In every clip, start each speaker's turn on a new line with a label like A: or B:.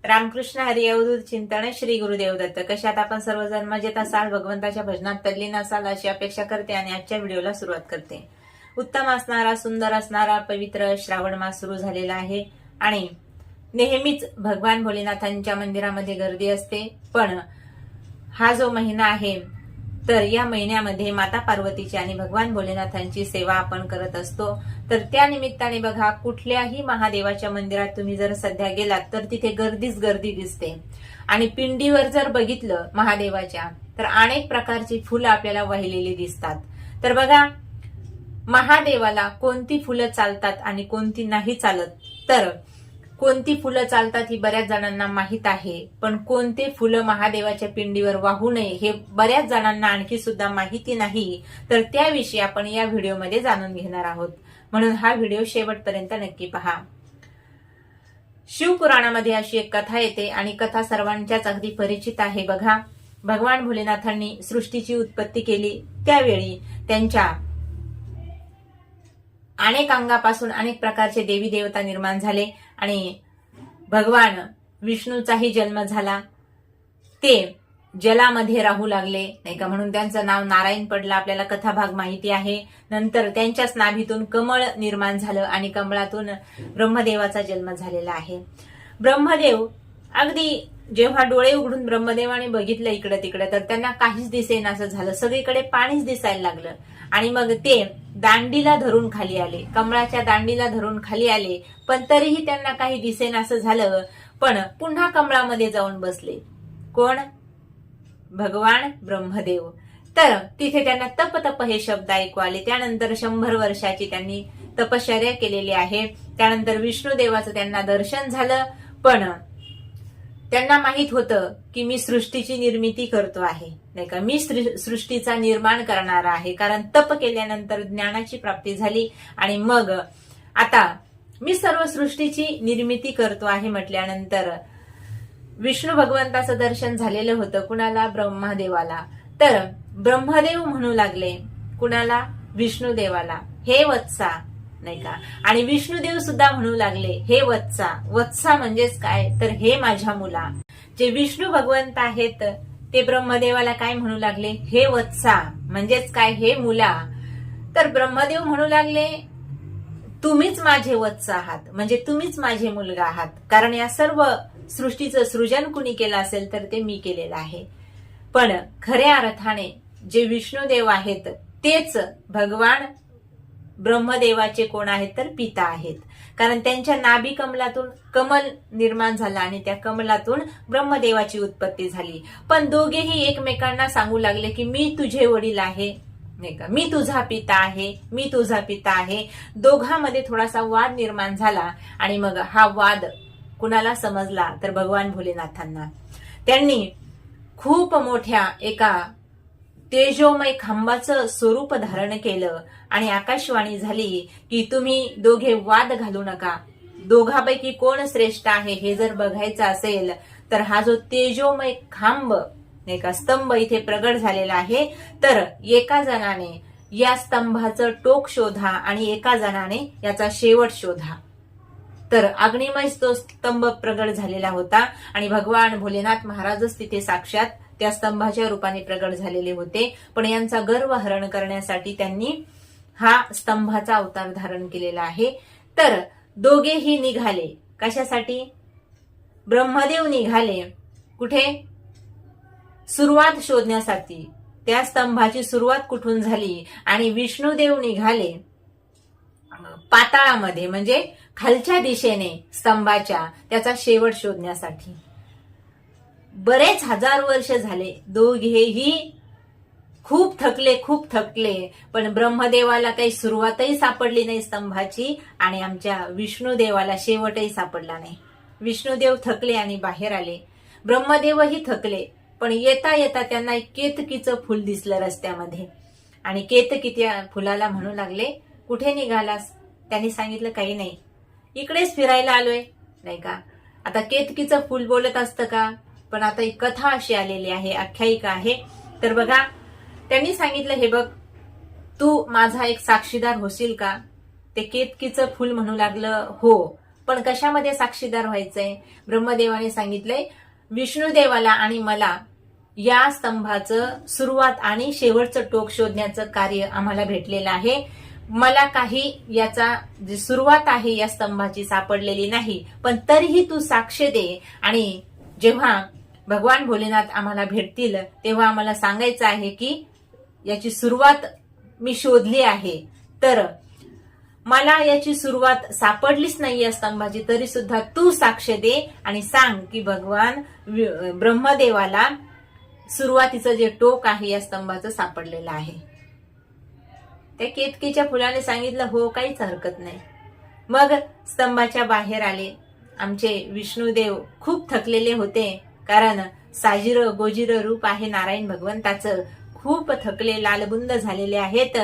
A: रामकृष्ण हरी अवधूत चिंतन श्री गुरुदेव दत्त. कशात आपण सर्वजण मजेत असाल, भगवंताच्या भजनात तल्लीन असाल अशी अपेक्षा करते आणि आजच्या व्हिडिओला सुरुवात करते. उत्तम असणारा, सुंदर असणारा पवित्र श्रावण मास सुरू झालेला आहे आणि नेहमीच भगवान भोलेनाथांच्या मंदिरामध्ये गर्दी असते. पण हा जो महिना आहे तर या महिन्यामध्ये माता पार्वतीची आणि भगवान भोलेनाथांची सेवा आपण करत असतो. तर त्या निमित्ताने बघा, कुठल्याही महादेवाच्या मंदिरात तुम्ही जर सध्या गेलात तर तिथे गर्दीच गर्दी दिसते. आणि पिंडीवर जर बघितलं महादेवाच्या तर अनेक प्रकारची फुलं आपल्याला वाहिलेली दिसतात. तर बघा, महादेवाला कोणती फुलं चालतात आणि कोणती नाही चालत. तर कोणती फुलं चालतात ही बऱ्याच जणांना माहित आहे, पण कोणते फुलं महादेवाच्या पिंडीवर वाहू नये हे बऱ्याच जणांना आणखी सुद्धा माहिती नाही. तर त्याविषयी आपण या व्हिडिओमध्ये जाणून घेणार आहोत, म्हणून हा व्हिडिओ शेवटपर्यंत नक्की पहा. शिवपुराणामध्ये अशी एक कथा येते आणि कथा सर्वांच्याच अगदी परिचित आहे. बघा, भगवान भोलेनाथांनी सृष्टीची उत्पत्ती केली त्यावेळी त्यांच्या अनेक अंगापासून अनेक प्रकारचे देवी देवता निर्माण झाले आणि भगवान विष्णूचाही जन्म झाला. ते जलामध्ये राहू लागले नाही का, म्हणून त्यांचं नाव नारायण पडलं. आपल्याला कथा भाग माहिती आहे. नंतर त्यांच्याच नाभीतून कमळ निर्माण झालं आणि कमळातून ब्रह्मदेवाचा जन्म झालेला आहे. ब्रह्मदेव अगदी जेव्हा डोळे उघडून ब्रह्मदेवाने बघितलं इकडे तिकडे तर त्यांना काहीच दिसेनासं झालं. सगळीकडे पाणीच दिसायला लागलं आणि मग ते दांडीला धरून खाली आले, कमळाच्या दांडीला धरून खाली आले. पण तरीही त्यांना काही दिसेनासं झालं. पण पुन्हा कमळामध्ये जाऊन बसले. कोण? भगवान ब्रह्मदेव. तर तिथे त्यांना तप तप हे शब्द ऐकू आले. त्यानंतर 100 वर्षाची त्यांनी तपश्चर्या केलेली आहे. त्यानंतर विष्णुदेवाचं त्यांना दर्शन झालं. पण त्यांना माहित होतं की मी सृष्टीची निर्मिती करतो आहे नाही का, मी सृष्टीचा निर्माण करणारा आहे. कारण तप केल्यानंतर ज्ञानाची प्राप्ती झाली आणि मग आता मी सर्व सृष्टीची निर्मिती करतो आहे म्हटल्यानंतर विष्णू भगवंताचं दर्शन झालेलं होतं. कुणाला? ब्रह्मदेवाला. तर ब्रह्मदेव म्हणू लागले कुणाला? विष्णुदेवाला, हे वत्सा नाही का. आणि विष्णुदेव सुद्धा म्हणू लागले हे वत्सा. वत्सा म्हणजेच काय? तर हे माझ्या मुला. जे विष्णू भगवंत आहेत ते ब्रह्मदेवाला काय म्हणू लागले? हे वत्सा म्हणजेच काय? हे मुला. तर ब्रह्मदेव म्हणू लागले तुम्हीच माझे वत्स आहात, म्हणजे तुम्हीच माझे मुलगा आहात. कारण या सर्व सृष्टीचं सृजन कुणी केलं असेल तर ते मी केलेलं आहे. पण खऱ्या अर्थाने जे विष्णुदेव आहेत तेच भगवान ब्रह्मदेवाचे कोण आहेत? तर पिता आहेत. कारण त्यांच्या नाभी कमलातून कमल निर्माण झाला आणि त्या कमलातून ब्रह्मदेवाची उत्पत्ती झाली. पण दोघेही एकमेकांना सांगू लागले की मी तुझे वडील आहे नाही का, मी तुझा पिता आहे, मी तुझा पिता आहे. दोघांमध्ये थोडासा वाद निर्माण झाला आणि मग हा वाद कुणाला समजला? तर भगवान भोलेनाथांना. त्यांनी खूप मोठ्या एका तेजोमय खांबाचं स्वरूप धारण केलं आणि आकाशवाणी झाली की तुम्ही दोघे वाद घालू नका. दोघांपैकी कोण श्रेष्ठ आहे हे जर बघायचं असेल तर हा जो तेजोमय खांब एका स्तंभ इथे प्रगट झालेला आहे, तर एका जणाने या स्तंभाचं टोक शोधा आणि एका जणाने याचा शेवट शोधा. तर अग्निमय तो स्तंभ प्रगट झालेला होता आणि भगवान भोलेनाथ महाराजच तिथे साक्षात त्या स्तंभाच्या रूपाने प्रगट झालेले होते. पण यांचा गर्व हरण करण्यासाठी त्यांनी हा स्तंभाचा अवतार धारण केलेला आहे. तर दोघेही निघाले कशासाठी? ब्रह्मदेव निघाले कुठे? सुरुवात शोधण्यासाठी. त्या स्तंभाची सुरुवात कुठून झाली? आणि विष्णुदेव निघाले पाताळामध्ये, म्हणजे खालच्या दिशेने स्तंभाच्या, त्याचा शेवट शोधण्यासाठी. बरेच 1000 वर्ष झाले. दोघेही खूप थकले. पण ब्रह्मदेवाला काही सुरुवातही सापडली नाही स्तंभाची आणि आमच्या विष्णुदेवाला शेवटही सापडला नाही. विष्णुदेव थकले आणि बाहेर आले. ब्रह्मदेवही थकले. पण येता येता त्यांना एक केतकीचं फुल दिसलं रस्त्यामध्ये आणि केतकी त्या फुलाला म्हणू लागले कुठे निघालास? त्यांनी सांगितलं काही नाही, इकडेच फिरायला आलोय नाही का. आता केतकीचं फुल बोलत असतं का? पण आता एक कथा अशी आलेली आहे, आख्यायिका आहे. तर बघा, त्यांनी सांगितलं हे बघ, तू माझा एक साक्षीदार होशील का? ते केतकीचं फुल म्हणू लागलं हो, पण कशामध्ये साक्षीदार व्हायचंय? ब्रह्मदेवाने सांगितलंय विष्णुदेवाला आणि मला या स्तंभाचं सुरुवात आणि शेवटचं टोक शोधण्याचं कार्य आम्हाला भेटलेलं आहे. मला काही याचा जी सुरुवात आहे या स्तंभाची सापडलेली नाही, पण तरीही तू साक्ष दे आणि जेव्हा भगवान भोलेनाथ आम्हाला भेटतील तेव्हा आम्हाला सांगायचं आहे की याची सुरुवात मी शोधली आहे. तर मला याची सुरुवात सापडलीच नाही या स्तंभाची, तरी सुद्धा तू साक्ष दे आणि सांग की भगवान ब्रह्मदेवाला सुरुवातीचं जे टोक आहे या स्तंभाचं सापडलेलं आहे. त्या केतकीच्या फुलाने सांगितलं हो, काहीच हरकत नाही. मग स्तंभाच्या बाहेर आले. आमचे विष्णुदेव खूप थकलेले होते, कारण साजिर गोजिर रूप आहे नारायण भगवंताचं. खूप थकले, लालबुंद झालेले आहेत,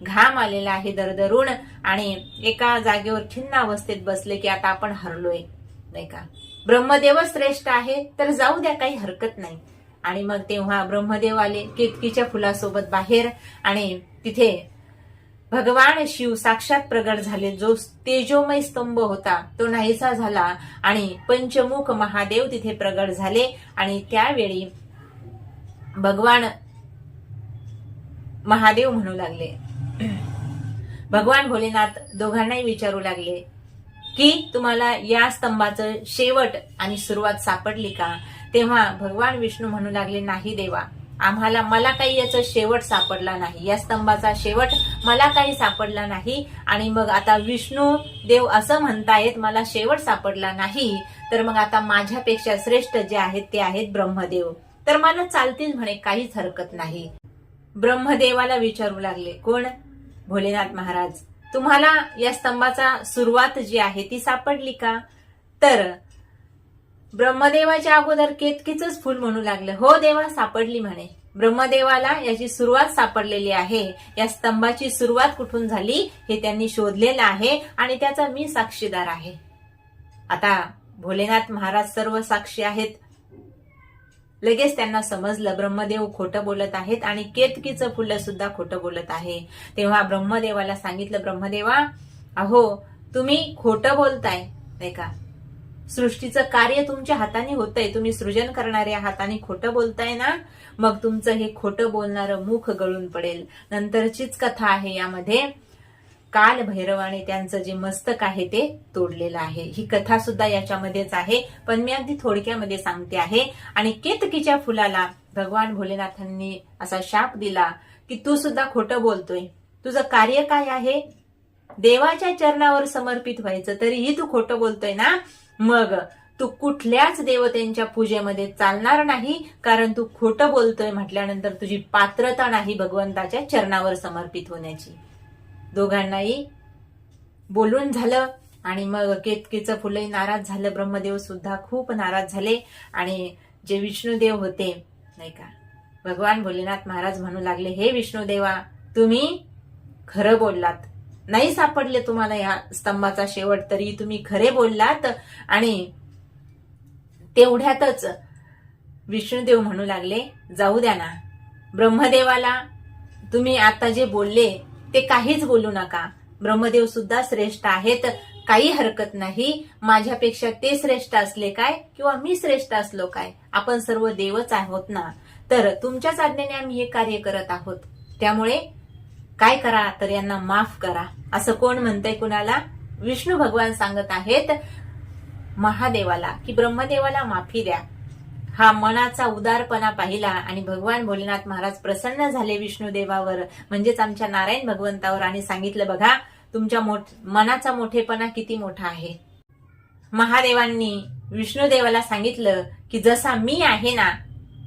A: घाम आलेला आहे दरदरून आणि एका जागेवर खिन्न अवस्थेत बसले की आता आपण हरलोय, नाही का. ब्रह्मदेवच श्रेष्ठ आहे तर जाऊ द्या, काही हरकत नाही. आणि मग तेव्हा ब्रह्मदेव आले केतकीच्या फुलासोबत बाहेर आणि तिथे भगवान शिव साक्षात प्रगट झाले. जो तेजोमय स्तंभ होता तो नाहीसा झाला आणि पंचमुख महादेव तिथे प्रगट झाले. आणि त्यावेळी भगवान महादेव म्हणू लागले, भगवान भोलेनाथ दोघांनाही विचारू लागले की तुम्हाला या स्तंभाचं शेवट आणि सुरुवात सापडली का? तेव्हा भगवान विष्णू म्हणू लागले, नाही देवा, मला काही याचा शेवट सापडला नाही, या स्तंभाचा शेवट मला काही सापडला नाही. आणि मग आता विष्णू देव असं म्हणतायत मला शेवट सापडला नाही, तर मग आता माझ्यापेक्षा श्रेष्ठ जे आहेत ते आहेत ब्रह्मदेव, तर मला चालतील म्हणे, काहीच हरकत नाही. ब्रह्मदेवाला विचारू लागले, कोण? भोलेनाथ महाराज, तुम्हाला या स्तंभाचा सुरुवात जी आहे ती सापडली का? तर ब्रह्मदेवाच्या अगोदर केतकीचंच फुल म्हणू लागलं, हो देवा, सापडली म्हणे. ब्रह्मदेवाला याची सुरुवात सापडलेली आहे. या स्तंभाची सुरुवात कुठून झाली हे त्यांनी शोधलेलं आहे आणि त्याचा मी साक्षीदार आहे. आता भोलेनाथ महाराज सर्व साक्षी आहेत. लगेच त्यांना समजलं ब्रह्मदेव खोटं बोलत आहेत आणि केतकीचं फुलं सुद्धा खोटं बोलत आहे. तेव्हा ब्रह्मदेवाला सांगितलं, ब्रह्मदेवा, अहो तुम्ही खोटं बोलताय, नाही का. सृष्टीचं कार्य तुमच्या हाताने होतंय, तुम्ही सृजन करणाऱ्या हाताने खोटं बोलताय ना, मग तुमचं हे खोटं बोलणारं मुख गळून पडेल. नंतरचीच कथा आहे यामध्ये. काल भैरवाने त्यांचं जे मस्तक आहे ते तोडलेलं आहे. ही कथा सुद्धा याच्यामध्येच आहे, पण मी अगदी थोडक्यामध्ये सांगते आहे. आणि केतकीच्या फुलाला भगवान भोलेनाथांनी असा शाप दिला की तू सुद्धा खोटं बोलतोय, तुझं कार्य काय आहे? देवाच्या चरणावर समर्पित व्हायचं, तरीही तू खोटं बोलतोय ना, मग तू कुठल्याच देवतेंच्या पूजेमध्ये चालणार नाही, कारण तू खोटं बोलतोय म्हटल्यानंतर तुझी पात्रता नाही भगवंताच्या चरणावर समर्पित होण्याची. दोघांनाही बोलून झालं आणि मग केतकीचं फुलही नाराज झालं. ब्रह्मदेव सुद्धा खूप नाराज झाले आणि जे विष्णुदेव होते, नाही का, भगवान भोलेनाथ महाराज म्हणू लागले, हे विष्णुदेवा, तुम्ही खरं बोललात, नाही सापडले तुम्हाला या स्तंभाचा शेवट, तरी तुम्ही खरे बोललात. आणि तेवढ्यातच विष्णुदेव म्हणू लागले, जाऊ द्या ना, ब्रह्मदेवाला तुम्ही आता जे बोलले ते काहीच बोलू नका. ब्रह्मदेव सुद्धा श्रेष्ठ आहेत, काही हरकत नाही. माझ्यापेक्षा ते श्रेष्ठ असले काय किंवा मी श्रेष्ठ असलो काय, आपण सर्व देवच आहोत ना. तर तुमच्याच आज्ञेने आम्ही हे कार्य करत आहोत, त्यामुळे काय करा तर यांना माफ करा. असं कोण म्हणतंय कुणाला? विष्णू भगवान सांगत आहेत महादेवाला की ब्रह्मदेवाला माफी द्या. हा मनाचा उदारपणा पाहिला आणि भगवान भोलेनाथ महाराज प्रसन्न झाले विष्णुदेवावर, म्हणजेच आमच्या नारायण भगवंतावर, आणि सांगितलं, बघा तुमच्या मनाचा मोठेपणा किती मोठा आहे. महादेवांनी विष्णुदेवाला सांगितलं की जसा मी आहे ना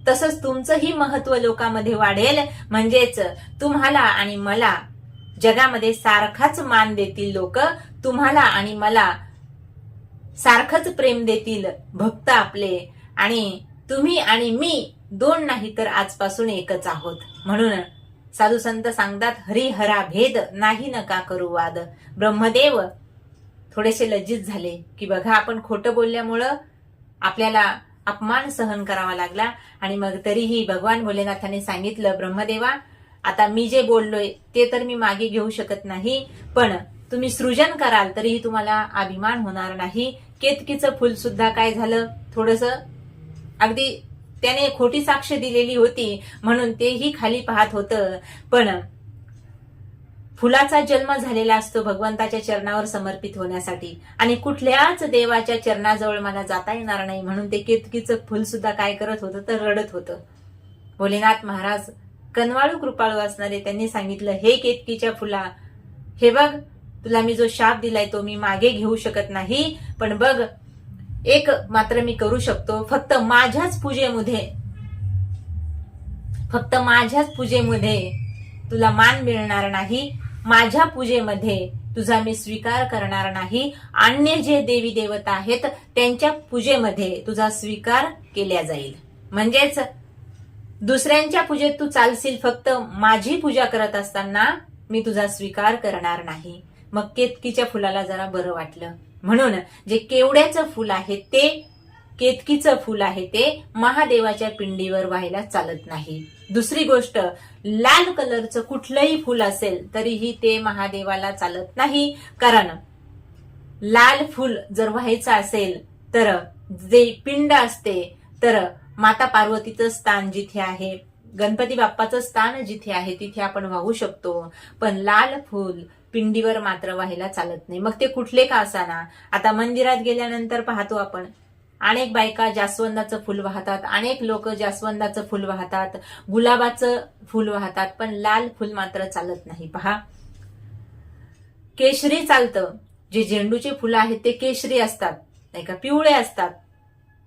A: तसंच तुमचंही महत्व लोकांमध्ये वाढेल, म्हणजेच तुम्हाला आणि मला जगामध्ये सारखाच मान देतील लोक, तुम्हाला आणि मला सारखंच प्रेम देतील भक्त आपले, आणि तुम्ही आणि मी दोन नाही तर आजपासून एकच आहोत. म्हणून साधू संत सांगतात, हरिहरा भेद नाही नका करू वाद. ब्रह्मदेव थोडेसे लज्जित झाले की बघा आपण खोटं बोलल्यामुळं आपल्याला अपमान सहन करावा लागला. आणि मग तरीही भगवान भोलेनाथाने सांगितलं, ब्रह्मदेवा, आता मी जे बोललोय ते तर मी मागे घेऊ शकत नाही, पण तुम्ही सृजन कराल तरीही तुम्हाला अभिमान होणार नाही. केतकीचं फुल सुद्धा काय झालं, थोडंसं अगदी त्याने खोटी साक्ष दिलेली होती म्हणून तेही खाली पाहत होतं. पण फुलाचा जन्म झालेला असतो भगवंताच्या चरणावर समर्पित होण्यासाठी, आणि कुठल्याच देवाच्या चरणाजवळ मला जाता येणार नाही म्हणून ते केतकीचं फुल सुद्धा काय करत होतं, तर रडत होतं. भोलेनाथ महाराज कनवाळू कृपाळू असणारे त्यांनी सांगितलं, हे केतकीच्या फुला, हे बघ, तुला मी जो शाप दिलाय तो मी मागे घेऊ शकत नाही, पण बघ एक मात्र मी करू शकतो. फक्त माझ्याच पूजेमध्ये तुला मान मिळणार नाही, माझ्या पूजेमध्ये तुझा मी स्वीकार करणार नाही. अन्य जे देवी देवता आहेत त्यांच्या पूजेमध्ये तुझा स्वीकार केला जाईल. म्हणजेच दुसऱ्यांच्या पूजेत तू चालशील, फक्त माझी पूजा करत असताना मी तुझा स्वीकार करणार नाही. मग केतकीच्या फुलाला जरा बरं वाटलं. म्हणून जे केवड्याचं फुल आहे ते, केतकीचं फुल आहे ते महादेवाच्या पिंडीवर व्हायला चालत नाही. दुसरी गोष्ट, लाल कलरचं कुठलंही फुल असेल तरीही ते महादेवाला चालत नाही. कारण लाल फुल जर व्हायचं असेल तर जे पिंड असते, तर माता पार्वतीचं स्थान जिथे आहे, गणपती बाप्पाचं स्थान जिथे आहे तिथे आपण वाहू शकतो. पण लाल फुल पिंडीवर मात्र व्हायला चालत नाही. मग ते कुठले का असाना. आता मंदिरात गेल्यानंतर पाहतो आपण, अनेक बायका जास्वंदाचं फुल वाहतात, अनेक लोक जास्वंदाचं फुल वाहतात, गुलाबाचं फुल वाहतात, पण लाल फुल मात्र चालत नाही. पहा, केशरी चालतं. जे झेंडूचे फुलं आहेत ते केशरी असतात, नाही का, पिवळे असतात,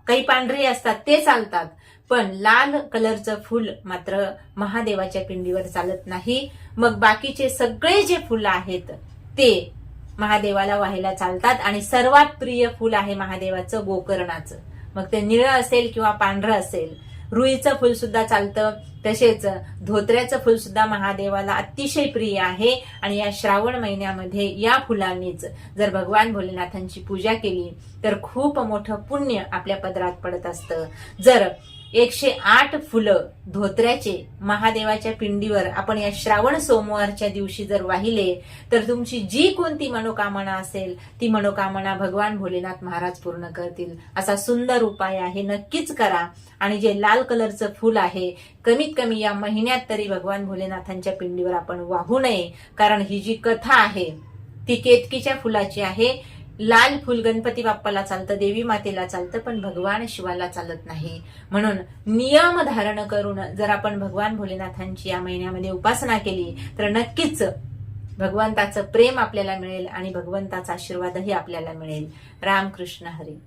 A: काही पांढरे असतात, ते चालतात. पण लाल कलरचं फुल मात्र महादेवाच्या पिंडीवर चालत नाही. मग बाकीचे सगळे जे फुलं आहेत ते महादेवाला व्हायला चालतात. आणि सर्वात प्रिय फुल आहे महादेवाचं गोकर्णाचं. मग ते निळं असेल किंवा पांढरं असेल. रुईचं फुल सुद्धा चालतं. तसेच धोत्र्याचं फुल सुद्धा महादेवाला अतिशय प्रिय आहे. आणि या श्रावण महिन्यामध्ये या फुलांनीच जर भगवान भोलेनाथांची पूजा केली तर खूप मोठं पुण्य आपल्या पदरात पडत असतं. जर 108 फुलं धोत्र्याचे महादेवाच्या पिंडीवर आपण या श्रावण सोमवारच्या दिवशी जर वाहिले तर तुमची जी कोणती मनोकामना असेल ती मनोकामना भगवान भोलेनाथ महाराज पूर्ण करतील. असा सुंदर उपाय आहे, नक्कीच करा. आणि जे लाल कलरचं फुल आहे कमीत कमी या महिन्यात तरी भगवान भोलेनाथांच्या पिंडीवर आपण वाहू नये. कारण ही जी कथा आहे ती केतकीच्या फुलाची आहे. लाल फुल गणपती बाप्पाला चालतं, देवी मातेला चालतं, पण भगवान शिवाला चालत नाही. म्हणून नियम धारण करून जर आपण भगवान भोलेनाथांची या महिन्यामध्ये उपासना केली तर नक्कीच भगवंताचं प्रेम आपल्याला मिळेल आणि भगवंताचा आशीर्वादही आपल्याला मिळेल. रामकृष्ण हरी.